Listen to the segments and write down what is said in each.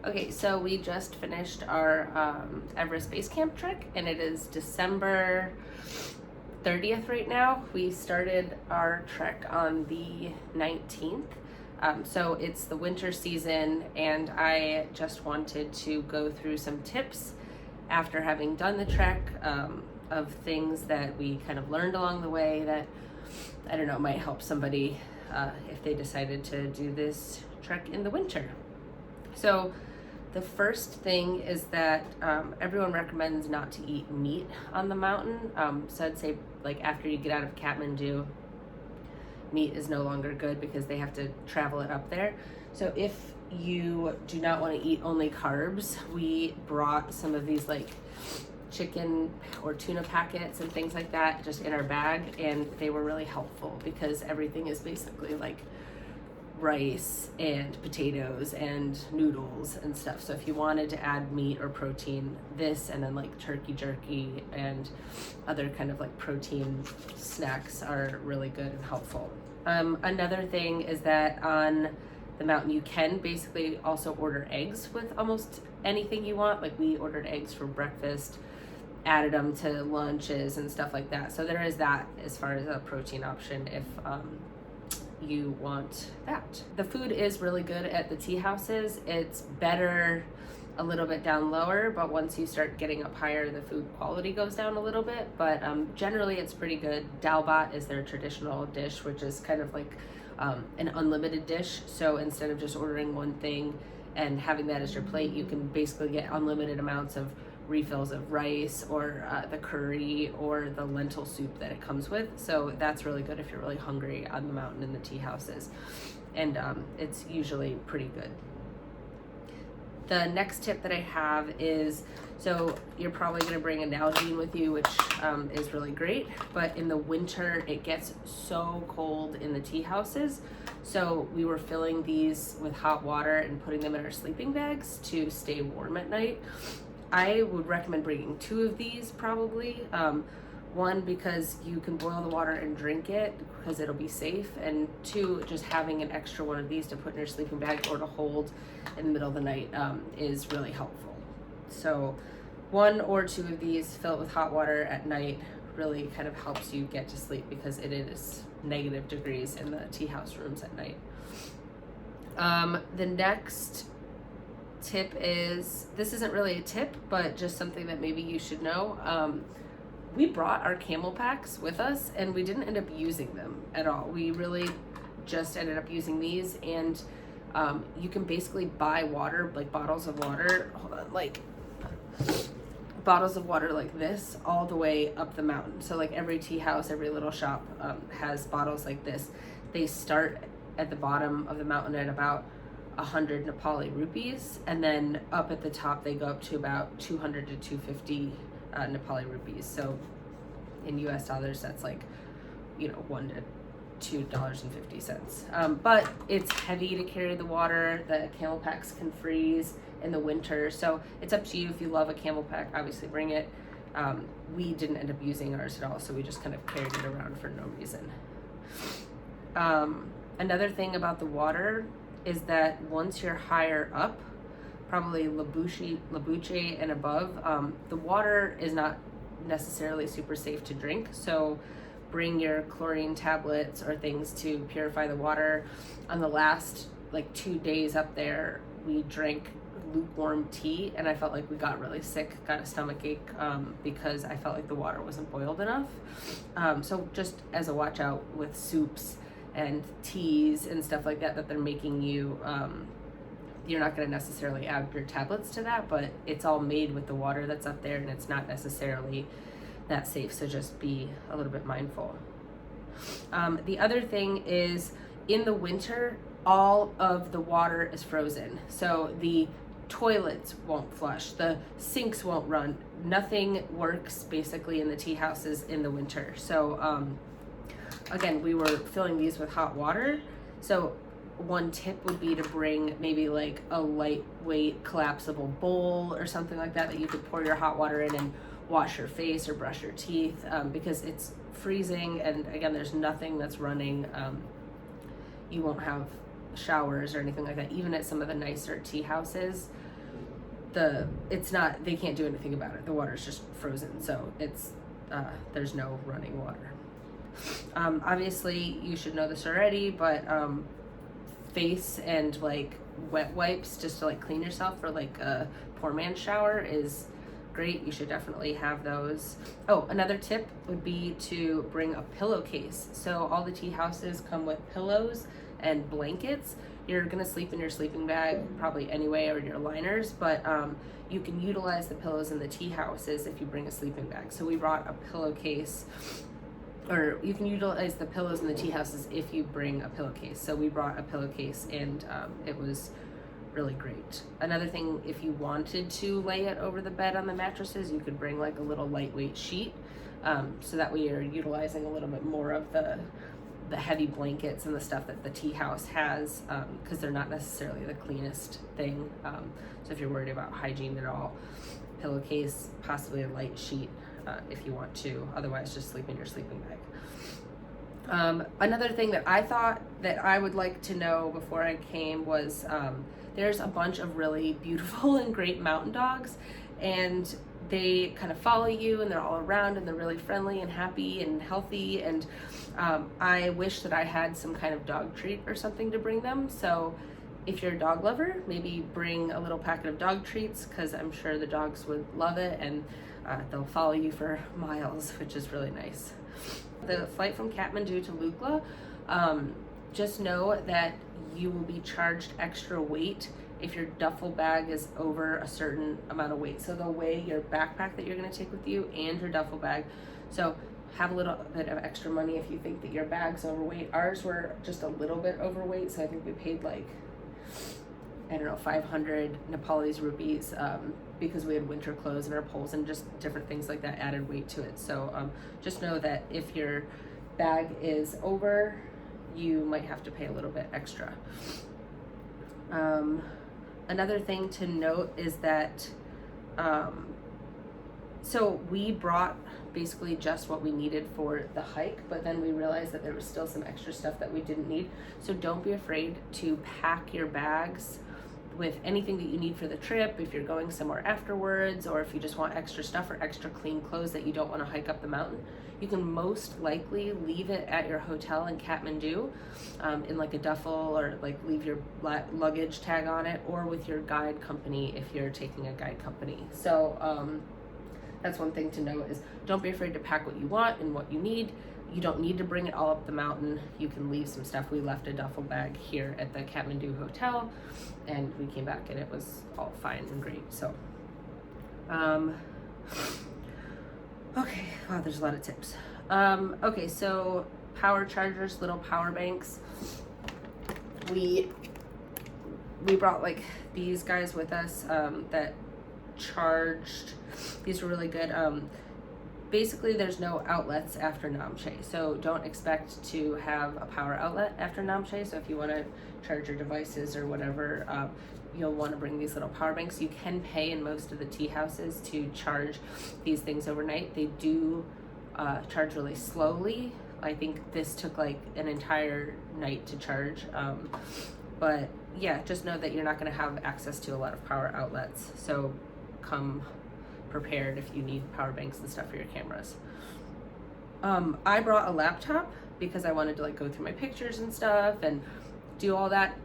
Okay, so we just finished our Everest Base Camp trek, and it is December 30th right now. We started our trek on the 19th. So it's the winter season, and I just wanted to go through some tips after having done the trek of things that we kind of learned along the way that, I don't know, might help somebody if they decided to do this trek in the winter. So the first thing is that everyone recommends not to eat meat on the mountain. So I'd say like after you get out of Kathmandu, meat is no longer good because they have to travel it up there. So if you do not want to eat only carbs, we brought some of these like chicken or tuna packets and things like that just in our bag, and they were really helpful because everything is basically like rice and potatoes and noodles and stuff. So if you wanted to add meat or protein, this and then like turkey jerky and other kind of like protein snacks are really good and helpful. Another thing is that on the mountain you can basically also order eggs with almost anything you want. Like we ordered eggs for breakfast, added them to lunches and stuff like that. So there is that as far as a protein option if you want that. The food is really good at the tea houses. It's better a little bit down lower, but once you start getting up higher, the food quality goes down a little bit, but generally it's pretty good. Dal bhat is their traditional dish, which is kind of like an unlimited dish. So instead of just ordering one thing and having that as your plate, you can basically get unlimited amounts of refills of rice or the curry or the lentil soup that it comes with. So that's really good if you're really hungry on the mountain in the tea houses, and it's usually pretty good. The next tip that I have is, so you're probably going to bring a Nalgene with you, which is really great, but in the winter it gets so cold in the tea houses. So we were filling these with hot water and putting them in our sleeping bags to stay warm at night. I would recommend bringing 2 of these probably. One, because you can boil the water and drink it because it'll be safe, and 2, just having an extra one of these to put in your sleeping bag or to hold in the middle of the night is really helpful. So 1 or 2 of these, fill it with hot water at night, really kind of helps you get to sleep because it is negative degrees in the tea house rooms at night. The next tip is, this isn't really a tip, but just something that maybe you should know. We brought our camel packs with us and we didn't end up using them at all. We really just ended up using these, and you can basically buy water, like bottles of water, bottles of water like this all the way up the mountain. So like every tea house, every little shop has bottles like this. They start at the bottom of the mountain at about 100 Nepali rupees, and then up at the top they go up to about 200 to 250 Nepali rupees. So in US dollars that's like, $1 to $2.50. But it's heavy to carry the water. The camel packs can freeze in the winter, so it's up to you. If you love a camel pack, obviously bring it. We didn't end up using ours at all, so we just kind of carried it around for no reason. Another thing about the water is that once you're higher up, probably Labuche and above, the water is not necessarily super safe to drink. So bring your chlorine tablets or things to purify the water. On the last 2 days up there, we drank lukewarm tea, and I felt like we got really sick, got a stomach ache because I felt like the water wasn't boiled enough. So just as a watch out with soups and teas and stuff like that they're making you, you're not going to necessarily add your tablets to that, but it's all made with the water that's up there, and it's not necessarily that safe, so just be a little bit mindful. The other thing is, in the winter, all of the water is frozen, so the toilets won't flush, the sinks won't run, nothing works basically in the tea houses in the winter. So again, we were filling these with hot water. So one tip would be to bring maybe like a lightweight collapsible bowl or something like that you could pour your hot water in and wash your face or brush your teeth, because it's freezing, and again, there's nothing that's running. You won't have showers or anything like that, even at some of the nicer tea houses. it's not, they can't do anything about it. The water's just frozen, so it's there's no running water. Obviously you should know this already, but face and like wet wipes just to like clean yourself for like a poor man's shower is great. You should definitely have those. Oh, another tip would be to bring a pillowcase. So all the tea houses come with pillows and blankets. You're gonna sleep in your sleeping bag probably anyway, or your liners, but you can utilize the pillows in the tea houses if you bring a sleeping bag. So we brought a pillowcase, or you can utilize the pillows in the tea houses if you bring a pillowcase. So we brought a pillowcase, and it was really great. Another thing, if you wanted to lay it over the bed on the mattresses, you could bring like a little lightweight sheet, so that way you're utilizing a little bit more of the heavy blankets and the stuff that the tea house has, because they're not necessarily the cleanest thing. So if you're worried about hygiene at all, pillowcase, possibly a light sheet if you want to. Otherwise, just sleep in your sleeping bag. Another thing that I thought that I would like to know before I came was there's a bunch of really beautiful and great mountain dogs, and they kind of follow you, and they're all around, and they're really friendly and happy and healthy, and I wish that I had some kind of dog treat or something to bring them. So if you're a dog lover, maybe bring a little packet of dog treats, because I'm sure the dogs would love it, and they'll follow you for miles, which is really nice. The flight from Kathmandu to Lukla, just know that you will be charged extra weight if your duffel bag is over a certain amount of weight. So they'll weigh your backpack that you're going to take with you and your duffel bag. So have a little bit of extra money if you think that your bag's overweight. Ours were just a little bit overweight, so I think we paid like, I don't know, 500 Nepalese rupees, because we had winter clothes and our poles and just different things like that added weight to it. So just know that if your bag is over, you might have to pay a little bit extra. Another thing to note is that, so we brought basically just what we needed for the hike, but then we realized that there was still some extra stuff that we didn't need. So don't be afraid to pack your bags with anything that you need for the trip, if you're going somewhere afterwards, or if you just want extra stuff or extra clean clothes that you don't want to hike up the mountain. You can most likely leave it at your hotel in Kathmandu, in like a duffel, or like leave your luggage tag on it, or with your guide company if you're taking a guide company. So that's one thing to note, is don't be afraid to pack what you want and what you need. You don't need to bring it all up the mountain. You can leave some stuff. We left a duffel bag here at the Kathmandu hotel, and we came back and it was all fine and great. So okay, wow, there's a lot of tips. Okay, so power chargers, little power banks. We brought like these guys with us that charged. These were really good. Basically, there's no outlets after Namche, so don't expect to have a power outlet after Namche. So if you want to charge your devices or whatever, you'll want to bring these little power banks. You can pay in most of the tea houses to charge these things overnight. They do charge really slowly. I think this took like an entire night to charge. But yeah, just know that you're not going to have access to a lot of power outlets. So come prepared if you need power banks and stuff for your cameras. I brought a laptop because I wanted to like go through my pictures and stuff and do all that.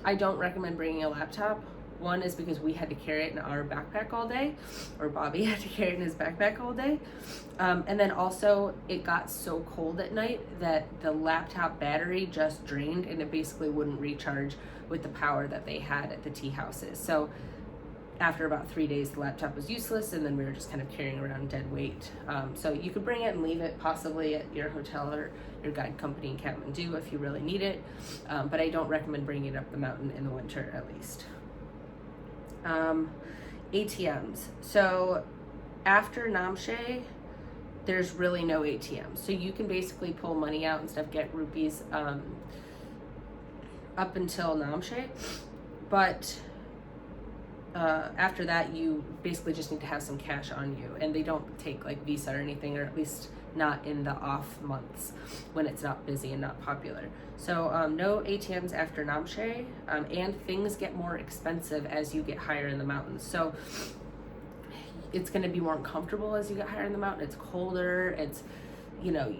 I don't recommend bringing a laptop. One is because we had to carry it in our backpack all day, or Bobby had to carry it in his backpack all day. And then also it got so cold at night that the laptop battery just drained, and it basically wouldn't recharge with the power that they had at the tea houses. So after about 3 days, the laptop was useless, and then we were just kind of carrying around dead weight. So you could bring it and leave it possibly at your hotel or your guide company in Kathmandu if you really need it. But I don't recommend bringing it up the mountain in the winter, at least. ATMs. So after Namche, there's really no ATMs. So you can basically pull money out and stuff, get rupees up until Namche. But after that, you basically just need to have some cash on you, and they don't take like Visa or anything, or at least not in the off months when it's not busy and not popular. So no ATMs after Namche, and things get more expensive as you get higher in the mountains. So it's going to be more uncomfortable as you get higher in the mountain. It's colder. It's, you know,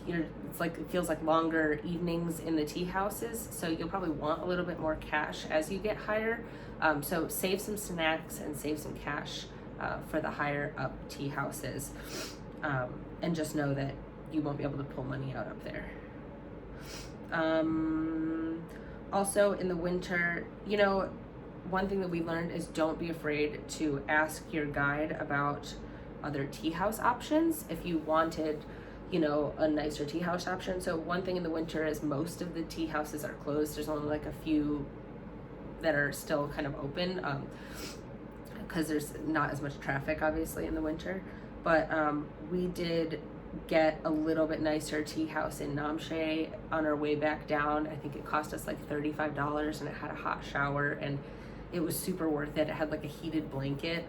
it's like, it feels like longer evenings in the tea houses. So you'll probably want a little bit more cash as you get higher. So save some snacks and save some cash for the higher up tea houses. And just know that you won't be able to pull money out up there. Also in the winter, you know, one thing that we learned is don't be afraid to ask your guide about other tea house options if you wanted, you know, a nicer tea house option. So one thing in the winter is most of the tea houses are closed. There's only like a few that are still kind of open, because there's not as much traffic obviously in the winter. But we did get a little bit nicer tea house in Namche on our way back down. I think it cost us like $35, and it had a hot shower, and it was super worth it. It had like a heated blanket.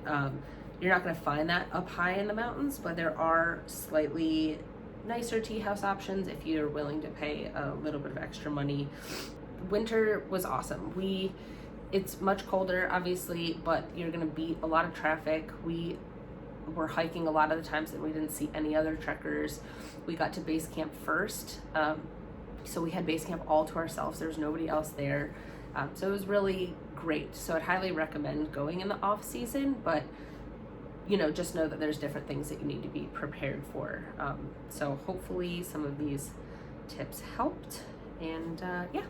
You're not gonna find that up high in the mountains, but there are slightly nicer tea house options if you're willing to pay a little bit of extra money. Winter was awesome. It's much colder obviously, but you're gonna beat a lot of traffic. We were hiking a lot of the times and we didn't see any other trekkers. We got to base camp first, so we had base camp all to ourselves. There was nobody else there, so it was really great. So I'd highly recommend going in the off season, but you know, just know that there's different things that you need to be prepared for. So hopefully some of these tips helped, and yeah.